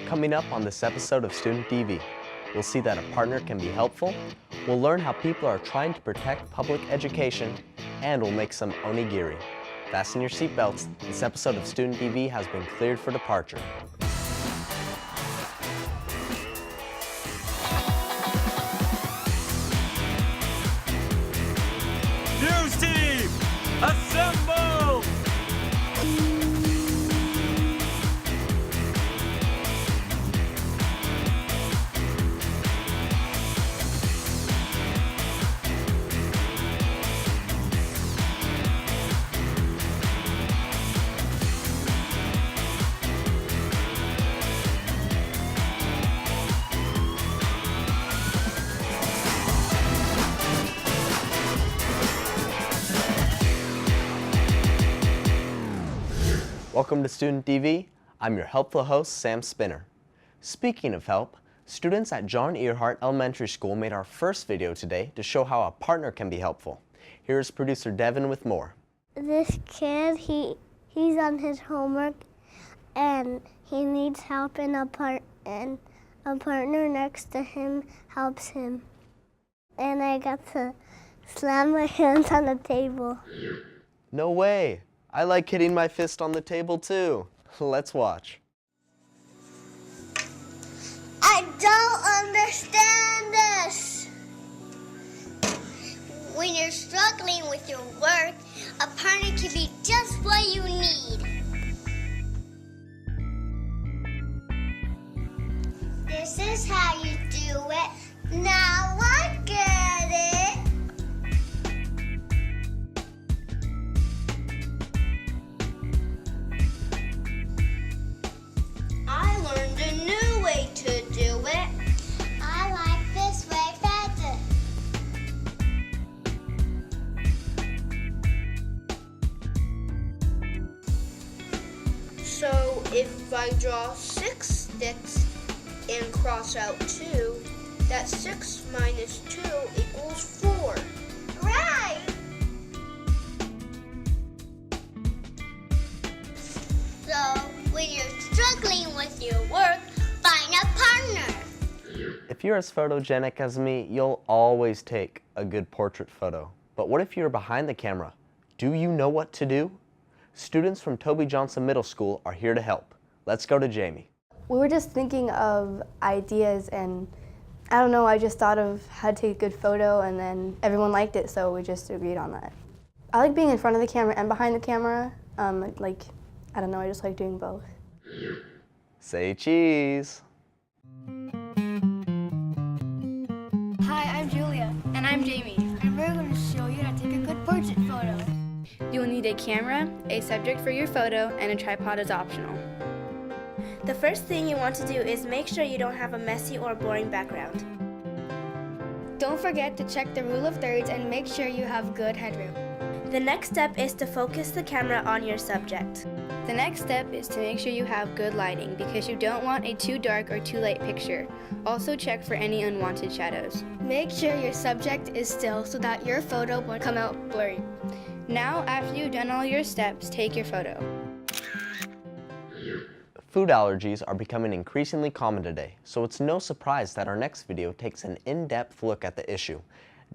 Coming up on this episode of Student TV, we'll see that a partner can be helpful, we'll learn how people are trying to protect public education, and we'll make some onigiri. Fasten your seatbelts. This episode of Student TV has been cleared for departure. News team, assemble! Welcome to Student TV. I'm your helpful host, Sam Spinner. Speaking of help, students at John Erhardt Elementary School made our first video today to show how a partner can be helpful. Here's producer Devin with more. This kid, he's on his homework and he needs help, and a partner next to him helps him. And I got to slam my hands on the table. No way! I like hitting my fist on the table too. Let's watch. I don't understand this. When you're struggling with your work, a partner can be just what you need. This is how you do it. Now I get it. I learned a new way to do it. I like this way better. So if I draw 6 sticks and cross out 2, that 6 minus 2 equals 4. Right. So when you're struggling with your work, find a partner. If you're as photogenic as me, you'll always take a good portrait photo. But what if you're behind the camera? Do you know what to do? Students from Toby Johnson Middle School are here to help. Let's go to Jamie. We were just thinking of ideas, and I don't know, I just thought of how to take a good photo, and then everyone liked it, so we just agreed on that. I like being in front of the camera and behind the camera. I don't know, I just like doing both. Say cheese. Hi, I'm Julia. And I'm Jamie. And we're going to show you how to take a good portrait photo. You will need a camera, a subject for your photo, and a tripod is optional. The first thing you want to do is make sure you don't have a messy or boring background. Don't forget to check the rule of thirds and make sure you have good headroom. The next step is to focus the camera on your subject. The next step is to make sure you have good lighting because you don't want a too dark or too light picture. Also check for any unwanted shadows. Make sure your subject is still so that your photo won't come out blurry. Now, after you've done all your steps, take your photo. Food allergies are becoming increasingly common today, so it's no surprise that our next video takes an in-depth look at the issue.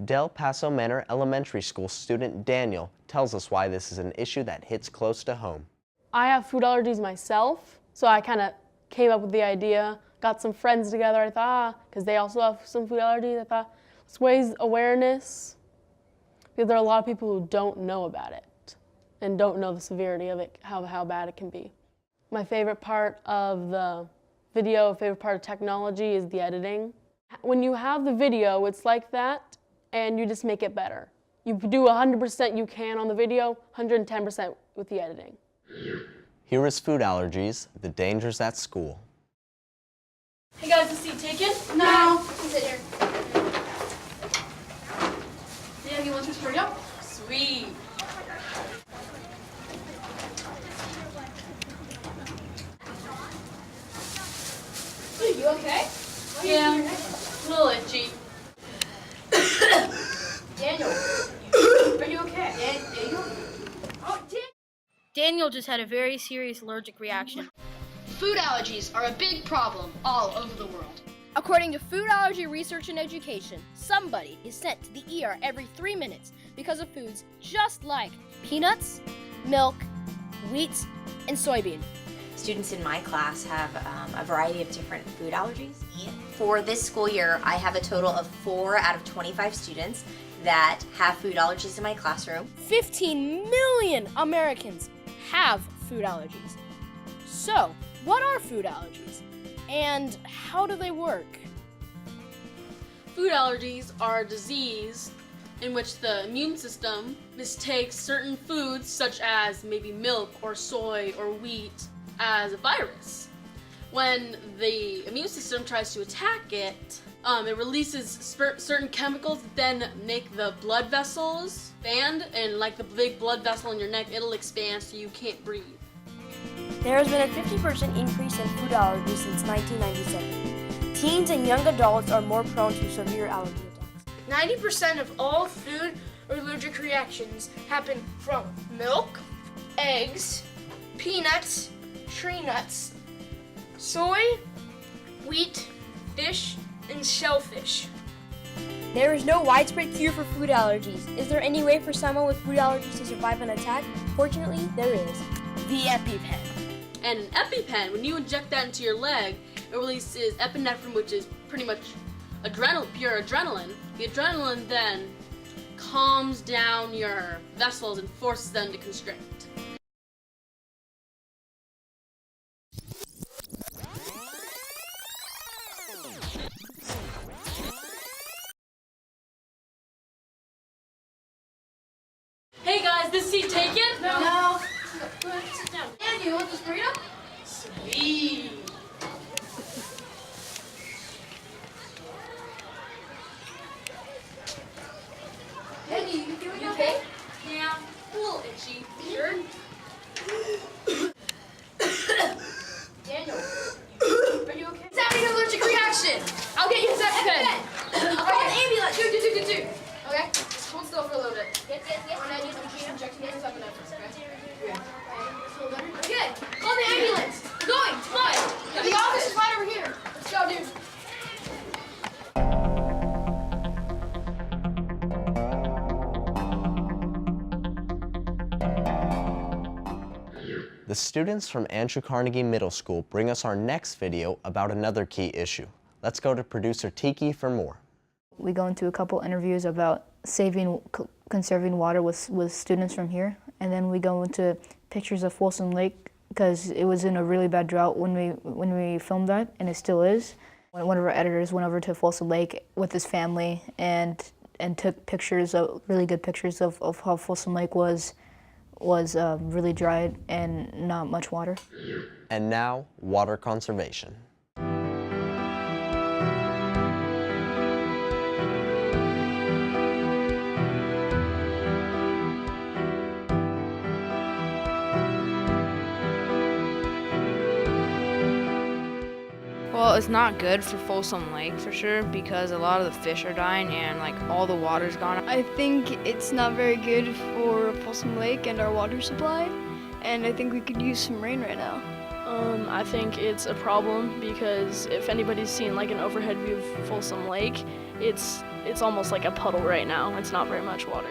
Del Paso Manor Elementary School student Daniel tells us why this is an issue that hits close to home. I have food allergies myself, so I kind of came up with the idea, got some friends together. I thought, because they also have some food allergies, I thought, let's raise awareness, because there are a lot of people who don't know about it and don't know the severity of it, how bad it can be. My favorite part of the video, favorite part of technology is the editing. When you have the video, it's like that, and you just make it better. You do 100% you can on the video, 110% with the editing. Here is Food Allergies, the dangers at school. Hey guys, is the seat taken? No. Sit here. Yeah, you want to hurry up? Sweet. You okay? Yeah, a little itchy. Daniel, are you okay? Daniel? Oh, Daniel just had a very serious allergic reaction. Food allergies are a big problem all over the world. According to Food Allergy Research and Education, somebody is sent to the ER every 3 minutes because of foods just like peanuts, milk, wheat, and soybean. Students in my class have a variety of different food allergies. For this school year, I have a total of 4 out of 25 students that have food allergies in my classroom. 15 million Americans have food allergies. So, what are food allergies? And how do they work? Food allergies are a disease in which the immune system mistakes certain foods, such as maybe milk or soy or wheat, as a virus. When the immune system tries to attack it, it releases certain chemicals that then make the blood vessels expand, and like the big blood vessel in your neck, it'll expand so you can't breathe. There has been a 50% increase in food allergies since 1997. Teens and young adults are more prone to severe allergy attacks. 90% of all food or allergic reactions happen from milk, eggs, peanuts, tree nuts, soy, wheat, fish, and shellfish. There is no widespread cure for food allergies. Is there any way for someone with food allergies to survive an attack? Fortunately, there is. The EpiPen. And an EpiPen, when you inject that into your leg, it releases epinephrine, which is pretty much pure adrenaline. The adrenaline then calms down your vessels and forces them to constrict. Hey guys, this seat taken? No. Go ahead, sit down. And you want this burrito? Sweet. Hey, you okay? Yeah, a little itchy. Sure. Daniel, are you okay? It's having an allergic reaction. I'll get you a EpiPen. I'll call an ambulance. Do. Okay? Hold still for a little bit. Yes. I'm injecting this epinephrine, okay? Okay, call the ambulance. We're going. Come on. The office is right over here. Let's go, dude. The students from Andrew Carnegie Middle School bring us our next video about another key issue. Let's go to producer Tiki for more. We go into a couple interviews about conserving water with students from here, and then we go into pictures of Folsom Lake because it was in a really bad drought when we filmed that, and it still is. One of our editors went over to Folsom Lake with his family and took pictures, really good pictures of how Folsom Lake was really dry and not much water. And now, water conservation. Well, it's not good for Folsom Lake for sure because a lot of the fish are dying and like all the water's gone. I think it's not very good for Folsom Lake and our water supply, and I think we could use some rain right now. I think it's a problem because if anybody's seen like an overhead view of Folsom Lake, it's almost like a puddle right now. It's not very much water.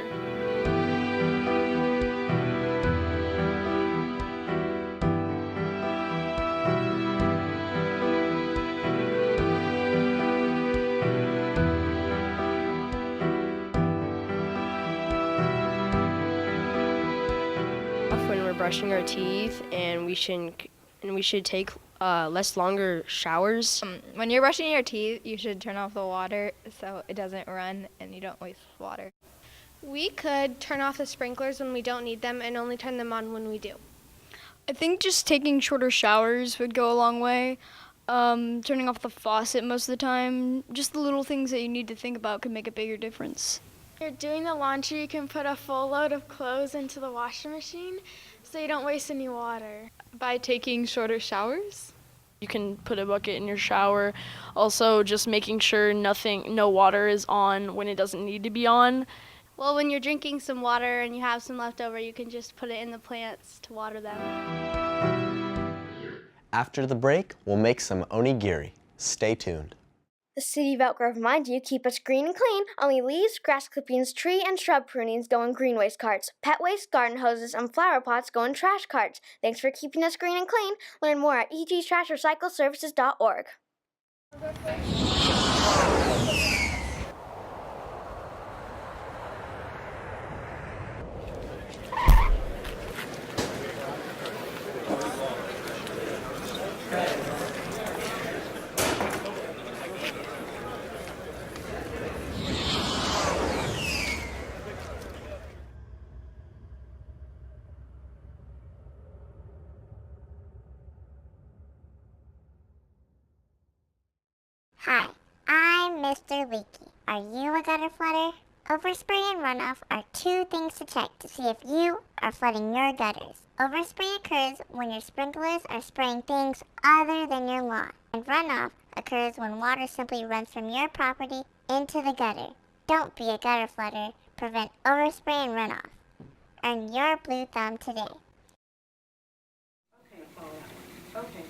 Brushing our teeth, and we should take less longer showers. When you're brushing your teeth, you should turn off the water so it doesn't run and you don't waste water. We could turn off the sprinklers when we don't need them and only turn them on when we do. I think just taking shorter showers would go a long way. Turning off the faucet most of the time, just the little things that you need to think about could make a bigger difference. If you're doing the laundry, you can put a full load of clothes into the washing machine so you don't waste any water. By taking shorter showers? You can put a bucket in your shower. Also, just making sure no water is on when it doesn't need to be on. Well, when you're drinking some water and you have some left over, you can just put it in the plants to water them. After the break, we'll make some onigiri. Stay tuned. The City of Elk Grove reminds you, keep us green and clean. Only leaves, grass clippings, tree and shrub prunings go in green waste carts. Pet waste, garden hoses, and flower pots go in trash carts. Thanks for keeping us green and clean. Learn more at egtrashrecycleservices.org. Hi, I'm Mr. Leakey. Are you a gutter flooder? Overspray and runoff are two things to check to see if you are flooding your gutters. Overspray occurs when your sprinklers are spraying things other than your lawn, and runoff occurs when water simply runs from your property into the gutter. Don't be a gutter flooder. Prevent overspray and runoff. Earn your blue thumb today. Okay.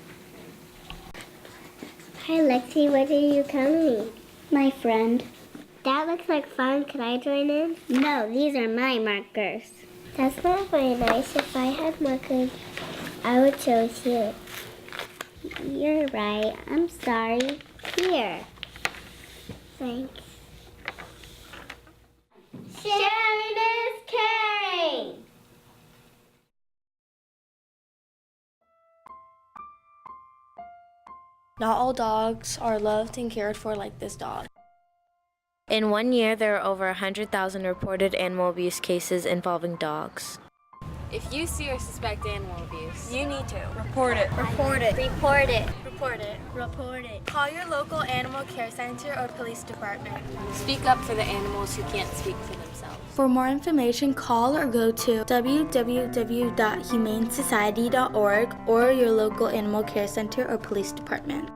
Hi, Lexi. What are you coming? My friend. That looks like fun. Could I join in? No, these are my markers. That's not very nice. If I had markers, I would choose you. You're right. I'm sorry. Here. Thanks. Sharing is caring. Not all dogs are loved and cared for like this dog. In 1 year, there are over 100,000 reported animal abuse cases involving dogs. If you see or suspect animal abuse, You need to report it. report it. Report it. Report it. Report it. Call your local animal care center or police department. Speak up for the animals who can't speak for themselves. For more information, call or go to www.humanesociety.org or your local animal care center or police department.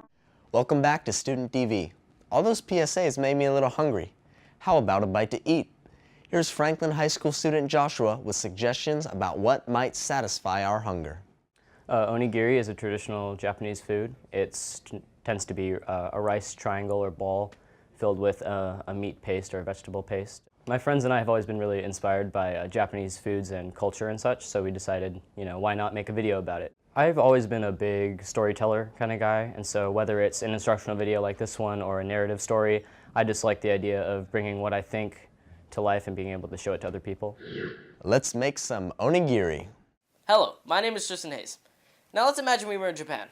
Welcome back to Student TV. All those PSAs made me a little hungry. How about a bite to eat? Here's Franklin High School student Joshua with suggestions about what might satisfy our hunger. Onigiri is a traditional Japanese food. It tends to be a rice triangle or ball filled with a meat paste or a vegetable paste. My friends and I have always been really inspired by Japanese foods and culture and such, so we decided, why not make a video about it? I've always been a big storyteller kind of guy, and so whether it's an instructional video like this one or a narrative story, I just like the idea of bringing what I think to life and being able to show it to other people. Let's make some onigiri. Hello, my name is Tristan Hayes. Now let's imagine we were in Japan.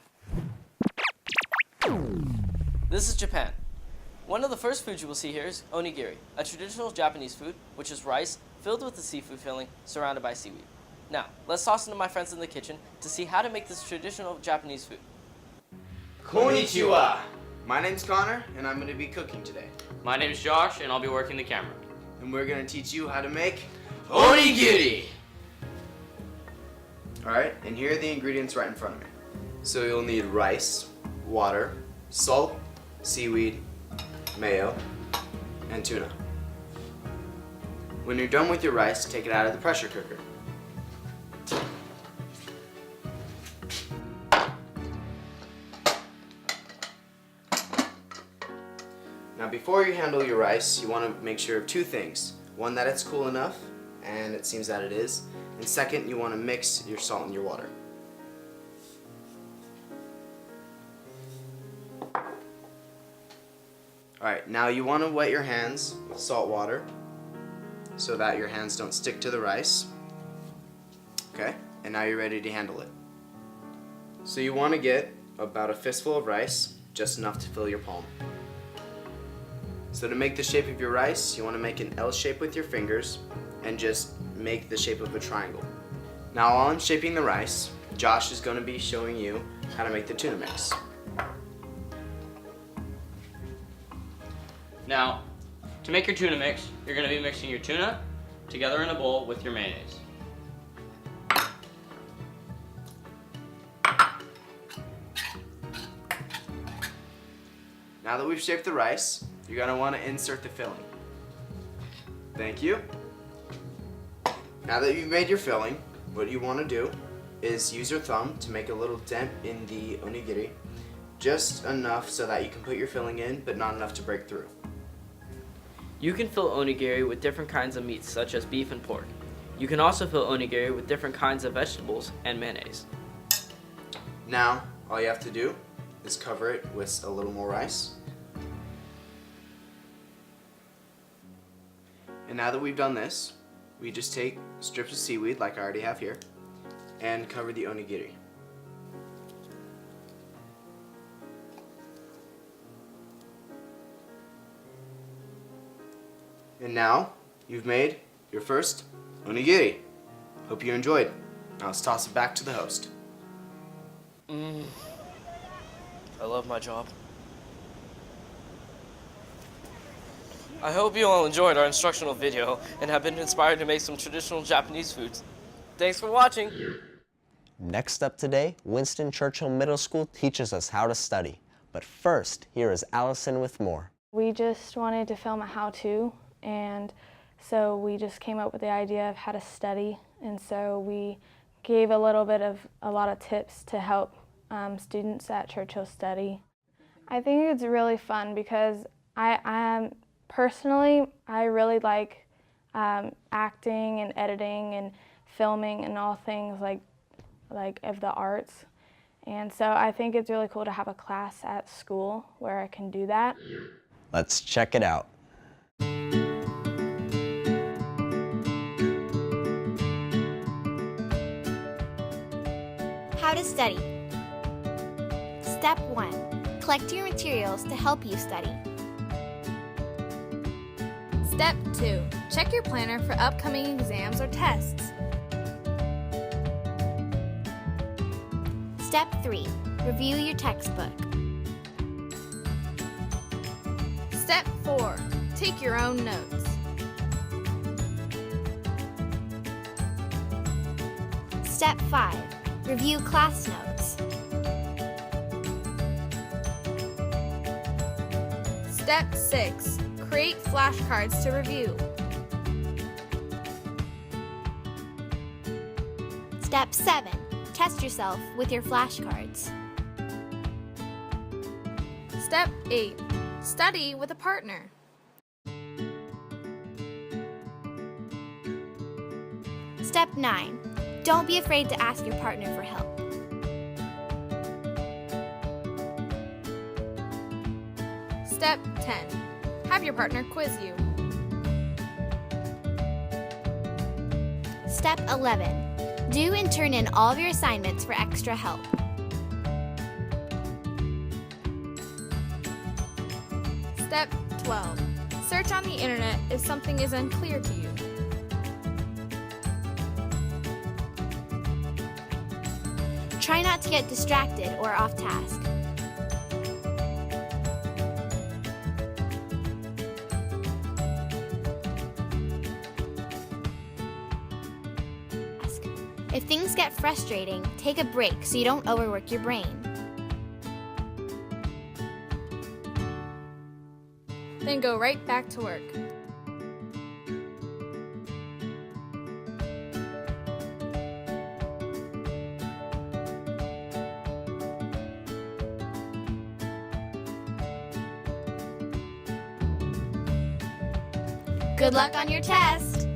This is Japan. One of the first foods you will see here is onigiri, a traditional Japanese food, which is rice filled with a seafood filling surrounded by seaweed. Now, let's toss into my friends in the kitchen to see how to make this traditional Japanese food. Konnichiwa! My name's Connor, and I'm going to be cooking today. My name's Josh, and I'll be working the camera. And we're going to teach you how to make onigiri! Alright, and here are the ingredients right in front of me. So you'll need rice, water, salt, seaweed, mayo, and tuna. When you're done with your rice, take it out of the pressure cooker. Now before you handle your rice, you want to make sure of two things. One, that it's cool enough, and it seems that it is. And second, you want to mix your salt and your water. Alright, now you want to wet your hands with salt water so that your hands don't stick to the rice. Okay, and now you're ready to handle it. So you want to get about a fistful of rice, just enough to fill your palm. So to make the shape of your rice, you want to make an L shape with your fingers and just make the shape of a triangle. Now while I'm shaping the rice, Josh is going to be showing you how to make the tuna mix. Now, to make your tuna mix, you're going to be mixing your tuna together in a bowl with your mayonnaise. Now that we've shaped the rice, you're going to want to insert the filling. Thank you. Now that you've made your filling, what you want to do is use your thumb to make a little dent in the onigiri, just enough so that you can put your filling in, but not enough to break through. You can fill onigiri with different kinds of meats, such as beef and pork. You can also fill onigiri with different kinds of vegetables and mayonnaise. Now, all you have to do is cover it with a little more rice. And now that we've done this, we just take strips of seaweed, like I already have here, and cover the onigiri. And now, you've made your first onigiri. Hope you enjoyed. Now let's toss it back to the host. I love my job. I hope you all enjoyed our instructional video and have been inspired to make some traditional Japanese foods. Thanks for watching. Next up today, Winston Churchill Middle School teaches us how to study. But first, here is Allison with more. We just wanted to film a how-to, and so we just came up with the idea of how to study, and so we gave a lot of tips to help students at Churchill study. I think it's really fun because personally, I really like acting and editing and filming and all things like of the arts. And so I think it's really cool to have a class at school where I can do that. Let's check it out. How to study. Step 1. Collect your materials to help you study. Step 2. Check your planner for upcoming exams or tests. Step 3. Review your textbook. Step 4. Take your own notes. Step 5. Review class notes. Step 6. Create flashcards to review. Step 7. Test yourself with your flashcards. Step 8. Study with a partner. Step 9. Don't be afraid to ask your partner for help. Step 10. Have your partner quiz you. Step 11. Do and turn in all of your assignments for extra help. Step 12. Search on the internet if something is unclear to you. Try not to get distracted or off task. If things get frustrating, take a break so you don't overwork your brain. Then go right back to work. Good luck on your test!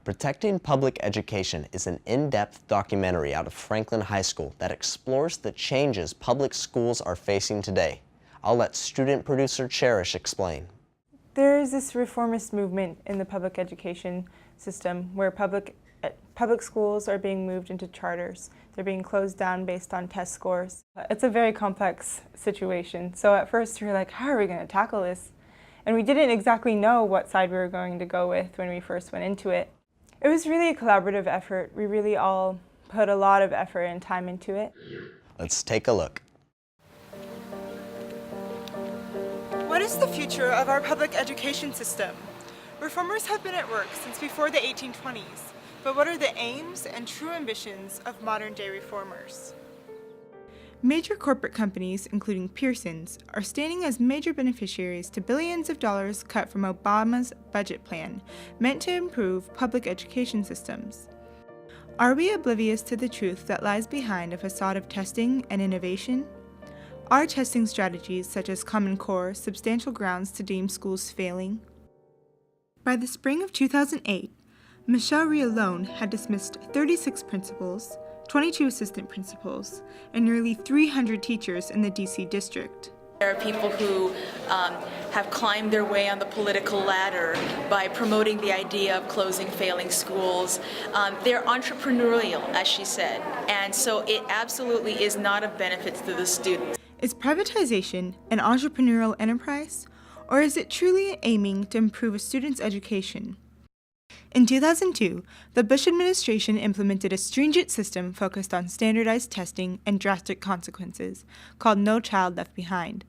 Protecting Public Education is an in-depth documentary out of Franklin High School that explores the changes public schools are facing today. I'll let student producer Cherrish explain. There is this reformist movement in the public education system where public schools are being moved into charters. They're being closed down based on test scores. It's a very complex situation. So at first we were like, how are we going to tackle this? And we didn't exactly know what side we were going to go with when we first went into it. It was really a collaborative effort. We really all put a lot of effort and time into it. Let's take a look. What is the future of our public education system? Reformers have been at work since before the 1820s, but what are the aims and true ambitions of modern-day reformers? Major corporate companies, including Pearson's, are standing as major beneficiaries to billions of dollars cut from Obama's budget plan, meant to improve public education systems. Are we oblivious to the truth that lies behind a facade of testing and innovation? Are testing strategies such as Common Core substantial grounds to deem schools failing? By the spring of 2008, Michelle Rhee alone had dismissed 36 principals, 22 assistant principals, and nearly 300 teachers in the DC district. There are people who have climbed their way on the political ladder by promoting the idea of closing failing schools. They're entrepreneurial, as she said, and so it absolutely is not of benefit to the students. Is privatization an entrepreneurial enterprise, or is it truly aiming to improve a student's education? In 2002, the Bush administration implemented a stringent system focused on standardized testing and drastic consequences, called No Child Left Behind.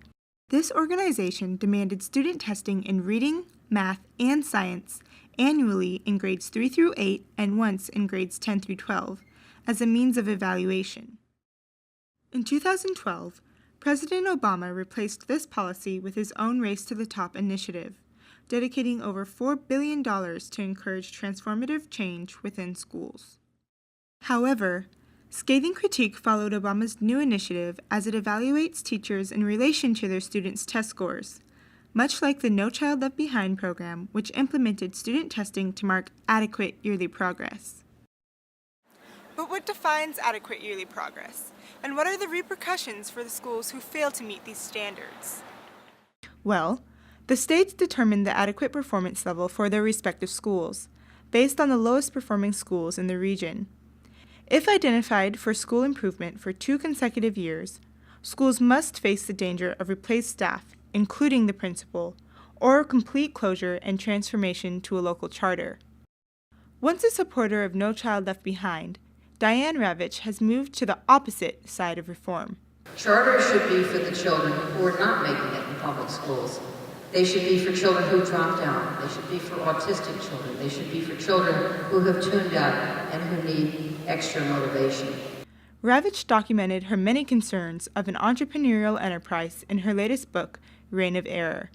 This organization demanded student testing in reading, math, and science annually in grades 3 through 8 and once in grades 10 through 12 as a means of evaluation. In 2012, President Obama replaced this policy with his own Race to the Top initiative, dedicating over $4 billion to encourage transformative change within schools. However, scathing critique followed Obama's new initiative as it evaluates teachers in relation to their students' test scores, much like the No Child Left Behind program, which implemented student testing to mark adequate yearly progress. But what defines adequate yearly progress? And what are the repercussions for the schools who fail to meet these standards? Well, the states determine the adequate performance level for their respective schools, based on the lowest performing schools in the region. If identified for school improvement for 2 consecutive years, schools must face the danger of replaced staff, including the principal, or complete closure and transformation to a local charter. Once a supporter of No Child Left Behind, Diane Ravitch has moved to the opposite side of reform. Charters should be for the children who are not making it in public schools. They should be for children who dropped out. They should be for autistic children. They should be for children who have tuned out and who need extra motivation. Ravitch documented her many concerns of an entrepreneurial enterprise in her latest book, Reign of Error.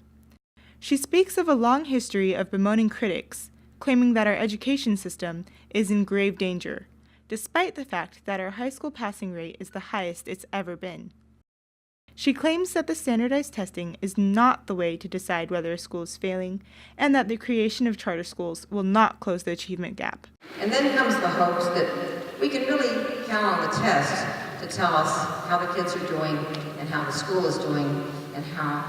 She speaks of a long history of bemoaning critics, claiming that our education system is in grave danger, despite the fact that our high school passing rate is the highest it's ever been. She claims that the standardized testing is not the way to decide whether a school is failing, and that the creation of charter schools will not close the achievement gap. And then comes the hopes that we can really count on the test to tell us how the kids are doing and how the school is doing and how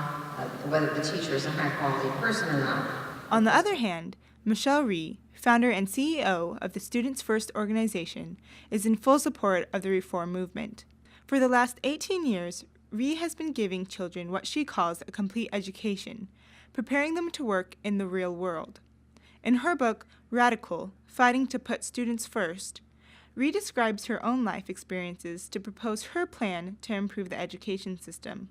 whether the teacher is a high-quality person or not. On the other hand, Michelle Rhee, founder and CEO of the Students First organization, is in full support of the reform movement. For the last 18 years, Rhee has been giving children what she calls a complete education, preparing them to work in the real world. In her book, Radical, Fighting to Put Students First, Rhee describes her own life experiences to propose her plan to improve the education system.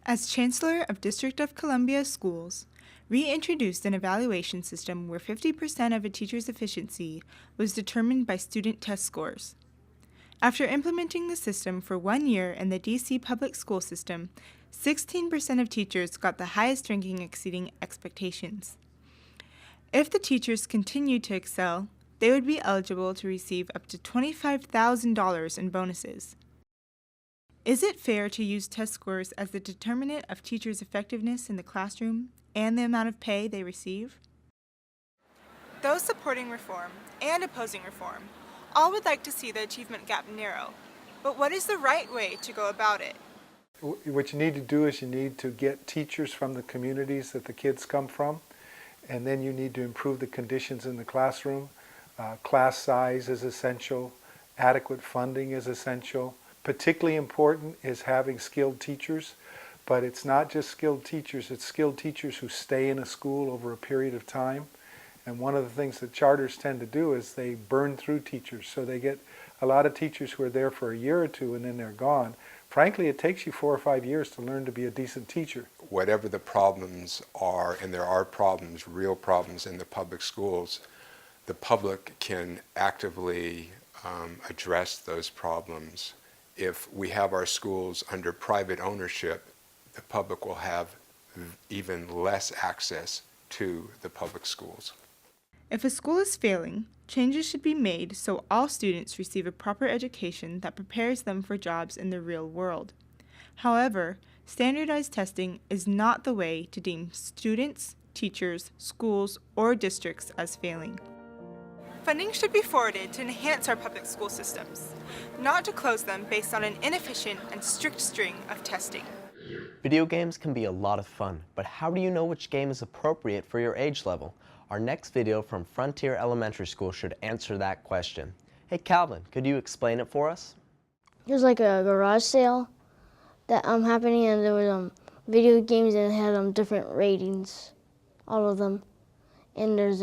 As Chancellor of District of Columbia Schools, Rhee introduced an evaluation system where 50% of a teacher's efficiency was determined by student test scores. After implementing the system for 1 year in the DC public school system, 16% of teachers got the highest ranking exceeding expectations. If the teachers continued to excel, they would be eligible to receive up to $25,000 in bonuses. Is it fair to use test scores as the determinant of teachers' effectiveness in the classroom and the amount of pay they receive? Those supporting reform and opposing reform all would like to see the achievement gap narrow, but what is the right way to go about it? What you need to do is you need to get teachers from the communities that the kids come from, and then you need to improve the conditions in the classroom. Class size is essential, adequate funding is essential. Particularly important is having skilled teachers, but it's not just skilled teachers, it's skilled teachers who stay in a school over a period of time. And one of the things that charters tend to do is they burn through teachers. So they get a lot of teachers who are there for a year or two and then they're gone. Frankly, it takes you 4 or 5 years to learn to be a decent teacher. Whatever the problems are, and there are problems, real problems in the public schools, the public can actively address those problems if we have our schools under private ownership, the public will have even less access to the public schools. If a school is failing, changes should be made so all students receive a proper education that prepares them for jobs in the real world. However, standardized testing is not the way to deem students, teachers, schools, or districts as failing. Funding should be forwarded to enhance our public school systems, not to close them based on an inefficient and strict string of testing. Video games can be a lot of fun, but how do you know which game is appropriate for your age level? Our next video from Frontier Elementary School should answer that question. Hey Calvin, could you explain it for us? There's like a garage sale that happening, and there was video games that had different ratings, all of them. And there's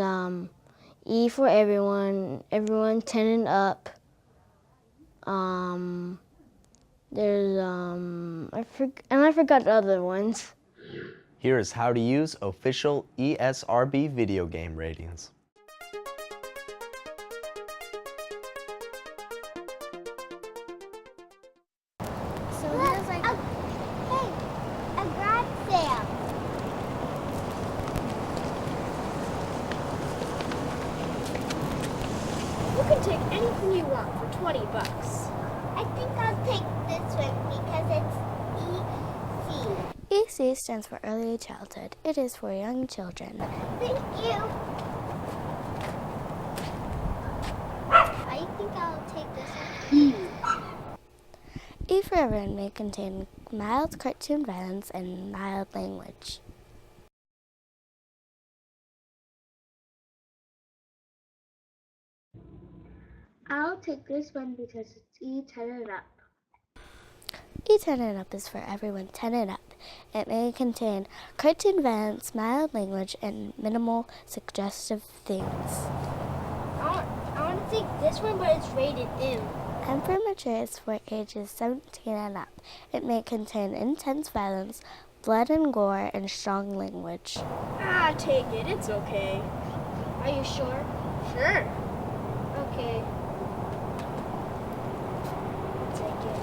E for everyone 10 and up. There's I forgot the other ones. Here is how to use official ESRB video game ratings. So there's like a garage sale. You can take anything you want for $20. I think I'll take this one because it's EC stands for Early Childhood. It is for young children. Thank you. I think I'll take this one. E for Everyone may contain mild cartoon violence and mild language. I'll take this one because it's E10 and up. E10 and up is for everyone 10 and up. It may contain cartoon violence, mild language, and minimal suggestive themes. I want to take this one, but it's rated M. M for mature is for ages 17 and up. It may contain intense violence, blood and gore, and strong language. Take it. It's okay. Are you sure? Sure. Okay. Take it.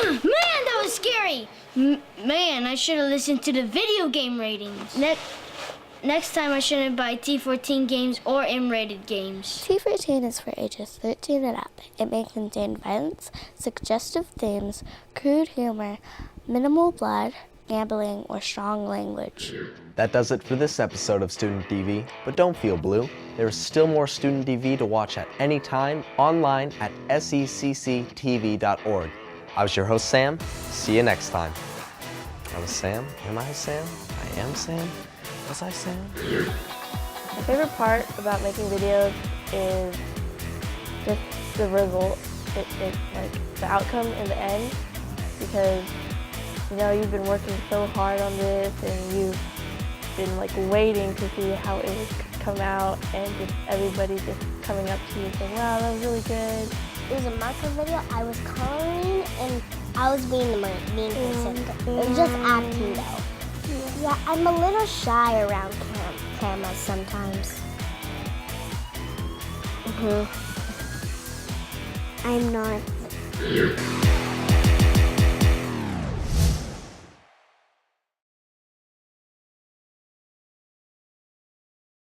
Man, that was scary! Man, I should have listened to the video game ratings. Next time I shouldn't buy T14 games or M-rated games. T14 is for ages 13 and up. It may contain violence, suggestive themes, crude humor, minimal blood, gambling, or strong language. That does it for this episode of Student TV, but don't feel blue. There is still more Student TV to watch at any time online at secctv.org. I was your host, Sam. See you next time. I was Sam. Am I Sam? I am Sam. Was I Sam? My favorite part about making videos is just the result, like the outcome in the end, because you've been working so hard on this and you've been like waiting to see how it would come out, and just everybody just coming up to you saying, wow, that was really good. It was a marker video. I was coloring and I was being the mean person. It was just acting though. Yeah, I'm a little shy around cameras sometimes. I'm not.